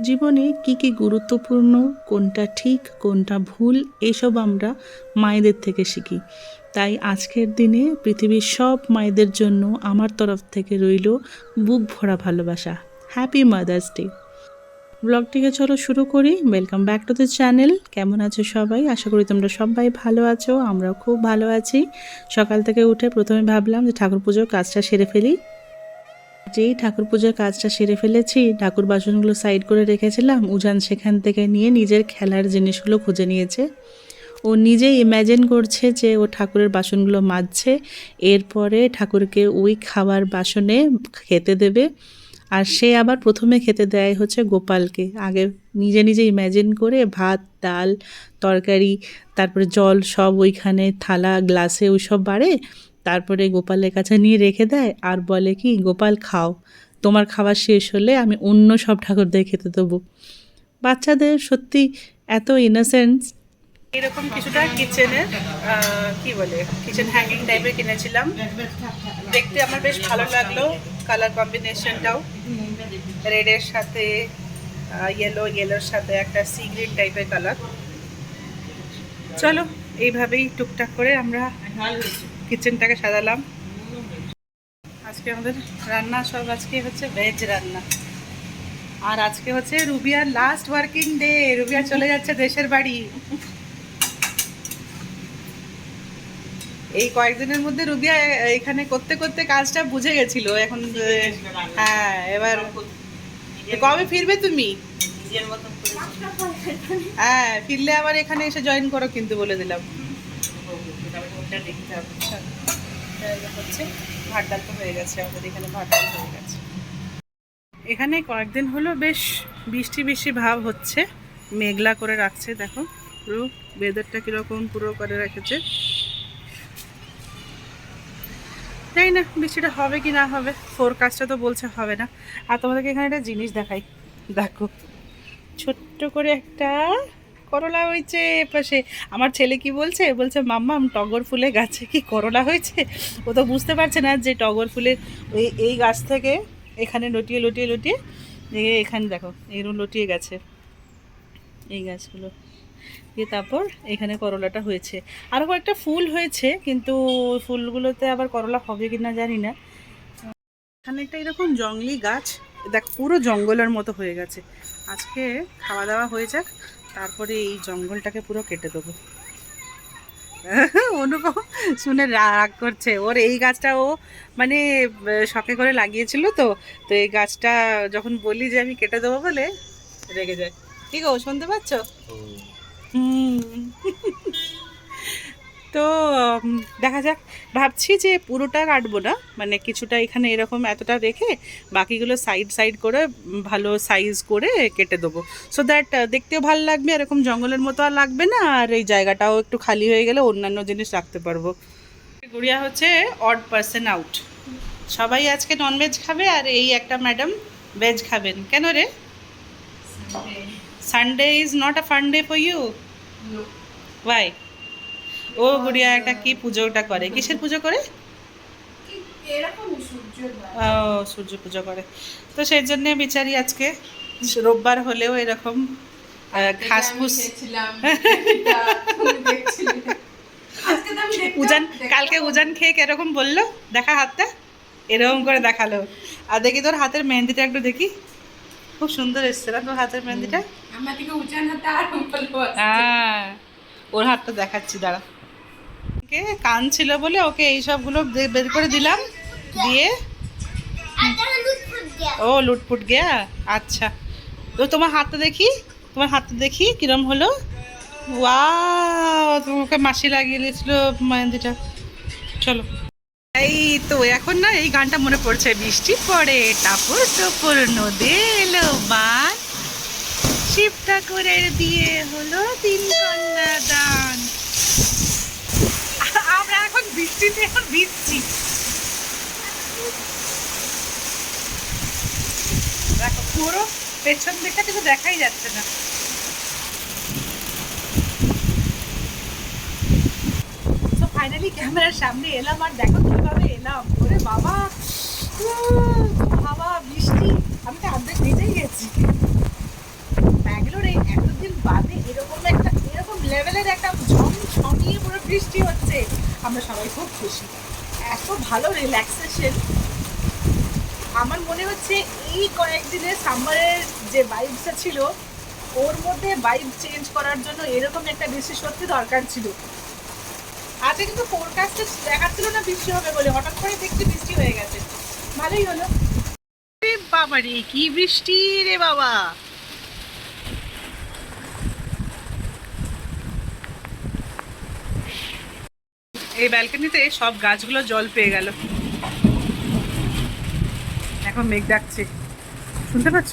জীবনে কি কি গুরুত্বপূর্ণ, কোনটা ঠিক কোনটা ভুল, এসব আমরা মায়েদের থেকে শিখি। তাই আজকের দিনে পৃথিবীর সব মায়েদের জন্য আমার তরফ থেকে রইল বুক ভরা ভালোবাসা। Happy mother's day. ব্লগটিকে চলো শুরু করি। Welcome back to the channel. কেমন আছো সবাই? আশা করি তোমরা সবাই ভালো আছো, আমরাও খুব ভালো আছি। সকাল থেকে উঠে প্রথমে ভাবলাম যে ঠাকুর পুজোর কাজটা সেরে ফেলি। যেই ঠাকুর পুজোর কাজটা সেরে ফেলেছি, ঠাকুর বাসনগুলো সাইড করে রেখেছিলাম, উজান সেখান থেকে নিয়ে নিজের খেলার জিনিসগুলো খুঁজে নিয়েছে। ও নিজেই ইম্যাজিন করছে যে ও ঠাকুরের বাসনগুলো মাজছে, এরপরে ঠাকুরকে ওই খাবার বাসনে খেতে দেবে। আর সে আবার প্রথমে খেতে দেয় হচ্ছে গোপালকে। আগে নিজে নিজে ইম্যাজিন করে ভাত, ডাল, তরকারি, তারপরে জল সব ওইখানে থালা গ্লাসে ওই সব বাড়ে, তারপরে গোপালের কাছে নিয়ে রেখে দেয় আর বলে কি, গোপাল খাও, তোমার খাবার শেষ হলে আমি অন্য সব ঠাকুরদের খেতে দেবো। বাচ্চাদের সত্যি এত ইনোসেন্স। এরকম কিছুটা কিচেনের কি বলে কিচেন হ্যাঙ্গিং টাইপের কিনেছিলাম। দেখতে আমার বেশ ভালো লাগলো, কালার কম্বিনেশনটাও রেডের সাথে ইয়েলোর সাথে একটা সি গ্রিন টাইপের কালার। চলো এইভাবেই টুকটাক করে আমরা কিচেনটাকে সাজালাম। আজকে আমাদের রান্না সব আজকে হচ্ছে ভেজ রান্না। আর আজকে হচ্ছে রুবিয়ার লাস্ট ওয়ার্কিং ডে। রুবিয়া চলে যাচ্ছে দেশের বাড়ি। এই কয়েকদিনের মধ্যে রুবিয়া এখানে করতে করতে কাজটা বুঝে গেছিল এখন। হ্যাঁ, এবার কবে ফিরবে তুমি? হ্যাঁ, ফিরলে আবার এখানে এসে জয়েন করো কিন্তু, বলে দিলাম। হচ্ছে ভাত ডাল তো হয়ে গেছে আমাদের এখানে, ভাত ডাল হয়ে গেছে। এখানে কয়েকদিন হলো বেশ বৃষ্টি বৃষ্টি ভাব হচ্ছে, মেঘলা করে রাখছে। দেখো পুরো ওয়েদারটা কিরকম পুরো করে রেখেছে। জানি না বৃষ্টিটা হবে কি না হবে, ফোরকাস্টটা তো বলছে হবে না। আর তোমাদেরকে এখানে একটা জিনিস দেখাই, দেখো ছোট্ট করে একটা করলা হয়েছে পাশে। আমার ছেলে কি বলছে, বলছে মাম্মা টগর ফুলের গাছে কি করলা হয়েছে। ও তো বুঝতে পারছে না যে টগর ফুলের এই গাছ থেকে এখানে লটিয়ে লটিয়ে লটিয়ে এখানে দেখো এরকম লটিয়ে গেছে এই গাছগুলো দিয়ে, তারপর এখানে করলাটা হয়েছে। আরও কয়েকটা ফুল হয়েছে, কিন্তু ফুলগুলোতে আবার করলা হবে কি না জানি না। এখানে একটা এরকম জঙ্গলি গাছ, দেখ পুরো জঙ্গলের মতো হয়ে গেছে। আজকে খাওয়া দাওয়া হয়ে যাক, তারপরে এই জঙ্গলটাকে পুরো কেটে দেবো। অনুপম শুনে রাগ করছে। ওর এই গাছটা ও মানে শখে করে লাগিয়েছিল, তো তো এই গাছটা যখন বলি যে আমি কেটে দেবো বলে রেগে যায়। ঠিক ও শুনতে পাচ্ছ? হুম। তো দেখা যাক, ভাবছি যে পুরোটা কাটবো না, মানে কিছুটা এখানে এরকম এতটা রেখে বাকিগুলো সাইড সাইড করে ভালো সাইজ করে কেটে দেবো, সো দ্যাট দেখতেও ভালো লাগবে, এরকম জঙ্গলের মতো আর লাগবে না, আর এই জায়গাটাও একটু খালি হয়ে গেলে অন্যান্য জিনিস রাখতে পারবো। গুড়িয়া হচ্ছে অড পার্সন আউট। সবাই আজকে ননভেজ খাবে আর এই একটা ম্যাডাম ভেজ খাবেন। কেন রে? Sunday is not a fun day for you? Why? ও গুড়িয়া একটা কি পুজোটা করে, কিসের পুজো করে? ও সূর্য পুজো করে, তো সেই জন্যে বিচারি আজকে রোববার হলেও এরকম ঘাস ফুস। উজান কালকে উজান খেয়ে কিরকম বললো, দেখা হাতটা এরকম করে দেখালো। আর দেখি তোর হাতের মেহেন্দিটা একটু দেখি, খুব সুন্দর এসছে না তোর হাতের মেহেন্দিটা? হ্যাঁ, ওর হাতটা দেখাচ্ছি দাঁড়া। কান ছিল বলে ওকে এই সবগুলো বের করে দিলাম, দিয়ে ও লুটপুট গিয়া। আচ্ছা, তো তোমার হাতটা দেখি, তোমার হাতটা দেখি কিরম হলো। ওয়াও, তোমাকে মাসি লাগিয়ে দিয়েছিল মেহেন্দিটা। চলো, এই তো এখন না এই গানটা মনে পড়ছে, বৃষ্টি পড়ে টাপুর টুপুর নদী এলো বান, শিব ঠাকুরের দিয়ে হলো 3 কন্যা দান। আমরা এখন বৃষ্টিতে এখন ভিজছি। দেখো পুরো পেছন দিকটা কিছু দেখাই যাচ্ছে না। তো ফাইনালি ক্যামেরার সামনে এলাম, আর দেখো কিভাবে এলাম। ওরে বাবা, হাওয়া বৃষ্টি, আমি তো অর্ধেক ভিজেই গেছি। ব্যাঙ্গালোরে এতদিন বাদে এরকম লেভেলের একটা ঝমঝমিয়ে পুরো বৃষ্টি হচ্ছে, আমরা সবাই খুব খুশি। এত ভালো রিল্যাক্সেশন আমার মনে হচ্ছে এই কয়েকদিনের সামারের যে ভাইবসটা ছিল ওর মধ্যে ভাইব চেঞ্জ করার জন্য এরকম একটা বৃষ্টি সত্যি দরকার ছিল। আজকে কিন্তু ফোরকাস্টে দেখাচ্ছিল না বৃষ্টি হবে বলে, হঠাৎ করে দেখছি বৃষ্টি হয়ে গেছে, ভালোই হলো। বাবা রে কি বৃষ্টি রে বাবা! এই ব্যালকনিতে সব গাছগুলো জল পেয়ে গেল, এখন মেঘ ডাকছে, শুনতে পাচ্ছ?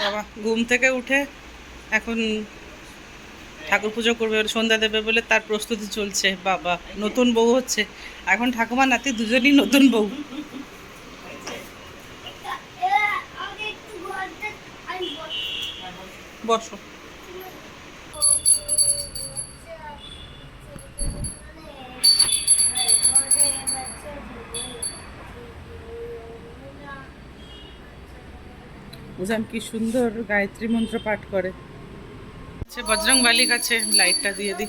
বাবা ঘুম থেকে উঠে এখন ঠাকুর পুজো করবে, সন্ধ্যা দেবে বলে তার প্রস্তুতি চলছে। বাবা নতুন বউ হচ্ছে এখন, ঠাকুমা নাতি দুজনই নতুন বউ। বসো। উজান কি সুন্দর গায়ত্রী মন্ত্র পাঠ করে। আচ্ছা বজরং বালি কাছে লাইটটা দিয়ে দিই।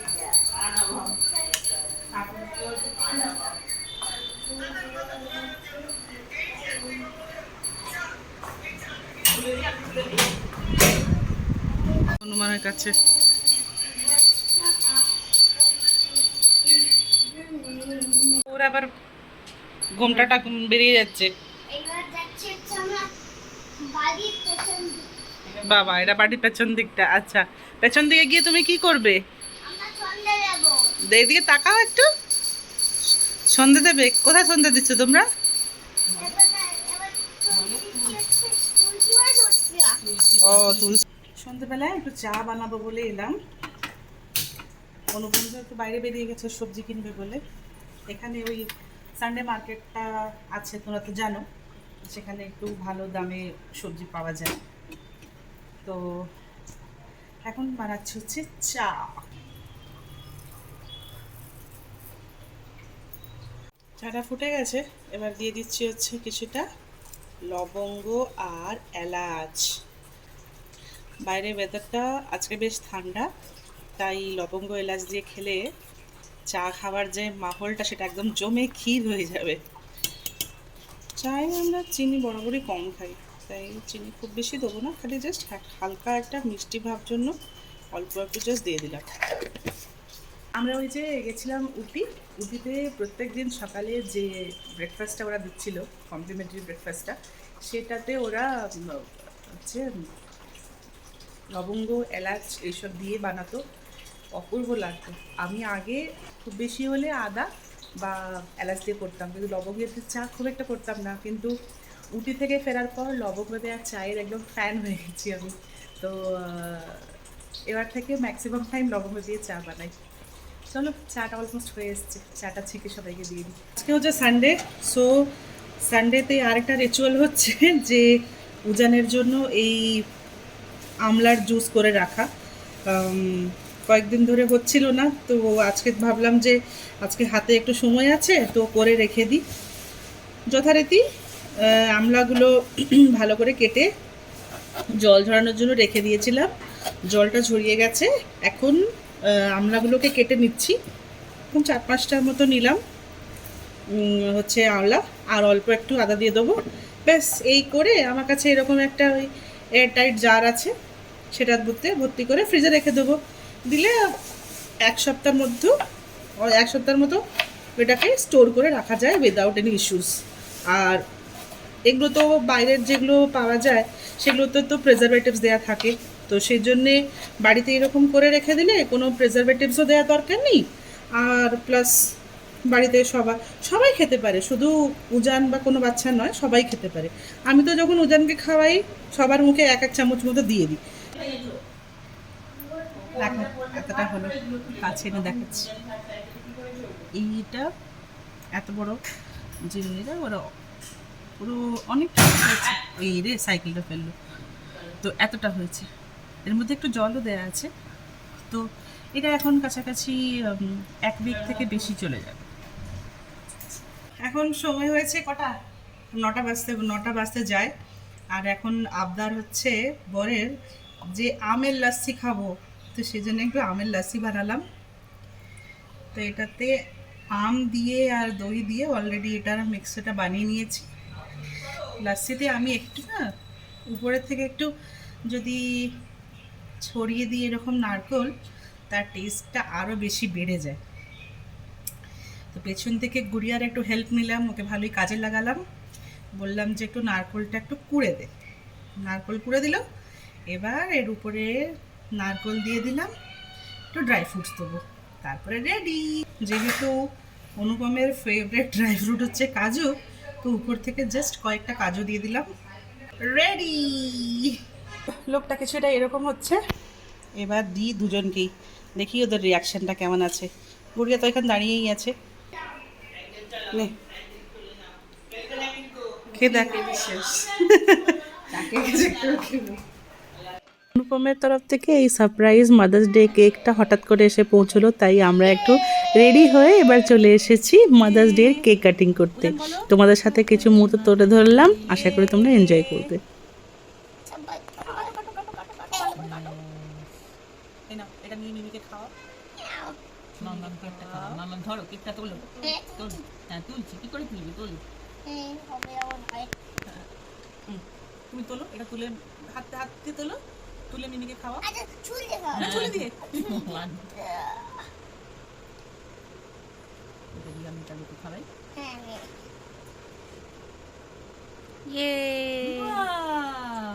হনুমানের কাছে ওর আবার ঘোমটাটা বেরিয়ে যাচ্ছে। বাবা এটা বাড়ির পেছন দিকটা। আচ্ছা পেছন দিকে গিয়ে তুমি কি করবে? এদিকে তাকাও একটু, সন্ধে দেবে? কোথায় সন্ধে দিচ্ছ তোমরা? ও তুলসী। সন্ধ্যেবেলায় একটু চা বানাবো বলে এলাম। অনুপম একটু বাইরে বেরিয়ে গেছে সবজি কিনবে বলে। এখানে ওই সানডে মার্কেটটা আছে, তোমরা তো জানো, সেখানে একটু ভালো দামে সবজি পাওয়া যায়। তো এখন বানাচ্ছি হচ্ছে চা। চাটা ফুটে গেছে, এবার দিয়ে দিচ্ছি হচ্ছে কিছুটা লবঙ্গ আর এলাচ। বাইরের ওয়েদারটা আজকে বেশ ঠান্ডা, তাই লবঙ্গ এলাচ দিয়ে খেলে চা খাবার যে মাহলটা সেটা একদম জমে ক্ষীর হয়ে যাবে। চায়ে আমরা চিনি বরাবরই কম খাই, তাই চিনি খুব বেশি দেবো না, খালি জাস্ট হালকা একটা মিষ্টি ভাব জন্য অল্প একটু জাস্ট দিয়ে দিলাম। আমরা ওই যে গেছিলাম উটিতে প্রত্যেক দিন সকালে যে ব্রেকফাস্টটা ওরা দিচ্ছিল, কমপ্লিমেন্টারি ব্রেকফাস্টটা, সেটাতে ওরা হচ্ছে লবঙ্গ এলাচ এইসব দিয়ে বানাতো, অপূর্ব লাগতো। আমি আগে খুব বেশি হলে আদা বা এলাচ দিয়ে করতাম, কিন্তু লবঙ্গের চা খুব একটা করতাম না। কিন্তু উটি থেকে ফেরার পর লবঙ্গ দেওয়া চায়ের একদম ফ্যান হয়ে গেছি আমি। তো এবার থেকে ম্যাক্সিমাম টাইম লবঙ্গ দিয়ে চা বানাই। চলো চাটা অলমোস্ট হয়ে এসছে, চাটা ছেঁকে সবাইকে দিয়ে দিই। আজকে হচ্ছে সানডে, সো সানডেতে আরেকটা রিচুয়াল হচ্ছে যে উজানের জন্য এই আমলার জুস করে রাখা। কয়েকদিন ধরে হচ্ছিল না, তো আজকে ভাবলাম যে আজকে হাতে একটু সময় আছে তো করে রেখে দিই। যথারীতি আমলাগুলো ভালো করে কেটে জল ঝরানোর জন্য রেখে দিয়েছিলাম, জলটা ঝরিয়ে গেছে। এখন আমলাগুলোকে কেটে নিচ্ছি, এখন 4-5টার মতো নিলাম হচ্ছে আমলা, আর অল্প একটু আদা দিয়ে দেবো, ব্যাস। এই করে আমার কাছে এরকম একটা ওই এয়ারটাইট জার আছে, সেটা ভর্তি করে ফ্রিজে রেখে দেবো। দিলে এক সপ্তাহের মতো এটাকে স্টোর করে রাখা যায় উইদাউট এনি ইস্যুস। আর এগুলো তো বাইরের যেগুলো পাওয়া যায় সেগুলোতে তো প্রেজারভেটিভস দেওয়া থাকে, তো সেই জন্যে বাড়িতে এরকম করে রেখে দিলে কোনো প্রেজারভেটিভসও দেওয়ার দরকার নেই। আর প্লাস বাড়িতে সবাই খেতে পারে, শুধু উজান বা কোনো বাচ্চা নয়, সবাই খেতে পারে। আমি তো যখন উজানকে খাওয়াই সবার মুখে 1-1 চামচ মতো দিয়ে দিই। দেখো এতটা হলো, কাছে এনে দেখাচ্ছি। এইটা এত বড় জিনিসটা ওরা পুরো অনেকটা হয়েছে। এই রে সাইকেলটা ফেললো, তো এতটা হয়েছে। এর মধ্যে একটু জলও দেওয়া আছে, তো এটা এখন কাছাকাছি 1 উইক থেকে বেশি চলে যাবে। এখন সময় হয়েছে কটা, 9টা বাজতে যায়। আর এখন আবদার হচ্ছে বরের যে আমের লাস্সি খাবো, তো সেই জন্য একটু আমের লাস্সি বানালাম। তো এটাতে আম দিয়ে আর দই দিয়ে অলরেডি এটার মিক্সচারটা বানিয়ে নিয়েছি। লাস্সিতে আমি একটু না উপরের থেকে একটু যদি ছড়িয়ে দিই এরকম নারকেল, তার টেস্টটা আরও বেশি বেড়ে যায়। তো পেছন থেকে গুড়িয়ার একটু হেল্প নিলাম, ওকে ভালোই কাজে লাগালাম, বললাম যে একটু নারকেলটা একটু কুড়ে দে। নারকেল কুড়ে দিল। এবার এর উপরে নারকেল দিয়ে দিলাম, একটু ড্রাই ফ্রুটস দেবো, তারপরে রেডি। যেহেতু অনুপমের ফেভারিট ড্রাই ফ্রুট হচ্ছে কাজু, তো উপর থেকে জাস্ট কয়েকটা কাজু দিয়ে দিলাম, রেডি। লোকটা কিছুটা এরকম হচ্ছে। এবার দিই দুজনকেই, দেখি ওদের রিয়াকশনটা কেমন আছে। গুড়িয়া তো এখানে দাঁড়িয়েই আছে, নে খেয়ে দেখ। অনুপমের তরফ থেকে এই সারপ্রাইজ মাদার্স ডে কেকটা হঠাৎ করে এসে পৌঁছলো, তাই আমরা একটু রেডি হয়ে এবার চলে এসেছি মাদার্স ডে কেক কাটিং করতে। তোমাদের সাথে কিছু মুহূর্ত তুলে ধরলাম, আশা করি তোমরা এনজয় করবে। এটা নিয়ে মিমিকে খাওয়া। মামাম কেকটা খাও, মামাম ধরো কেকটা তোলো, তোলো। হ্যাঁ তুলছি, কি করে তুলবি, তোলো। তুমি তোলো, এটা তুলে হাতে হাত দিয়ে তোলো, তুলে মিমিকে খাওয়া। হ্যাঁ, চলে দিয়ে one. এটা দিয়ে আমি তাহলে একটু খাওয়াই। বাহ!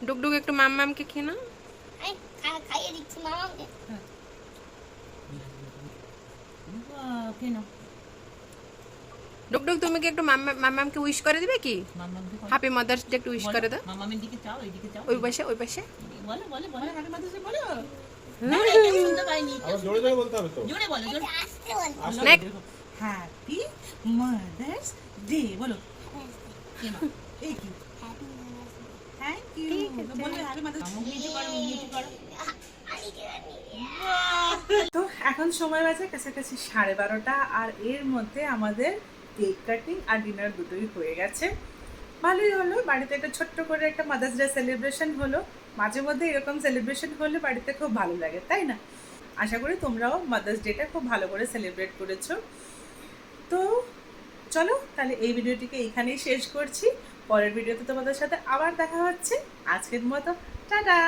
ডুগডুগ একটু মাম্মামকে খেয়ে না। খাইয়ে দিচ্ছি মামাকে। বাহ, খেয়ে নাও। ডুগডুগ তুমি কি একটু মাম্মামকে উইশ করে দিবে কি? মামামকে খাও। হ্যাপি মাদার্স ডে একটু উইশ করে দাও। মামামের দিকে চাও, এইদিকে চাও। ওই পাশে ওই পাশে। বলো, বলো, বলো। হ্যাপি মাদার্স ডে বলো। না, এটা আমি শুনতে পাইনি। আবার জোরে জোরে বলতে হবে তো। জোরে বলো, জোরে। আসতে বলবো। নেক্সট হ্যাপি মাদার্স ডে বলো। খেয়ে নাও। এই কি happy mother's day. Thank you বলবে হ্যাপি মাদার্স। মামাকে নিচু করো, নিচু করো। তো এখন সময় বাজে কাছাকাছি 12:30, আর এর মধ্যে আমাদের কেক কাটিং আর ডিনার দুটোই হয়ে গেছে। ভালোই হলো, বাড়িতে একটা ছোট্ট করে একটা মাদার্স ডে সেলিব্রেশন হলো। মাঝে মধ্যে এরকম সেলিব্রেশন হলে বাড়িতে খুব ভালো লাগে, তাই না? আশা করি তোমরাও মাদার্স ডেটা খুব ভালো করে সেলিব্রেট করেছো। তো চলো তাহলে এই ভিডিওটিকে এখানেই শেষ করছি। পরের ভিডিওতে তোমাদের সাথে আবার দেখা হচ্ছে। আজকের মতো টাটা।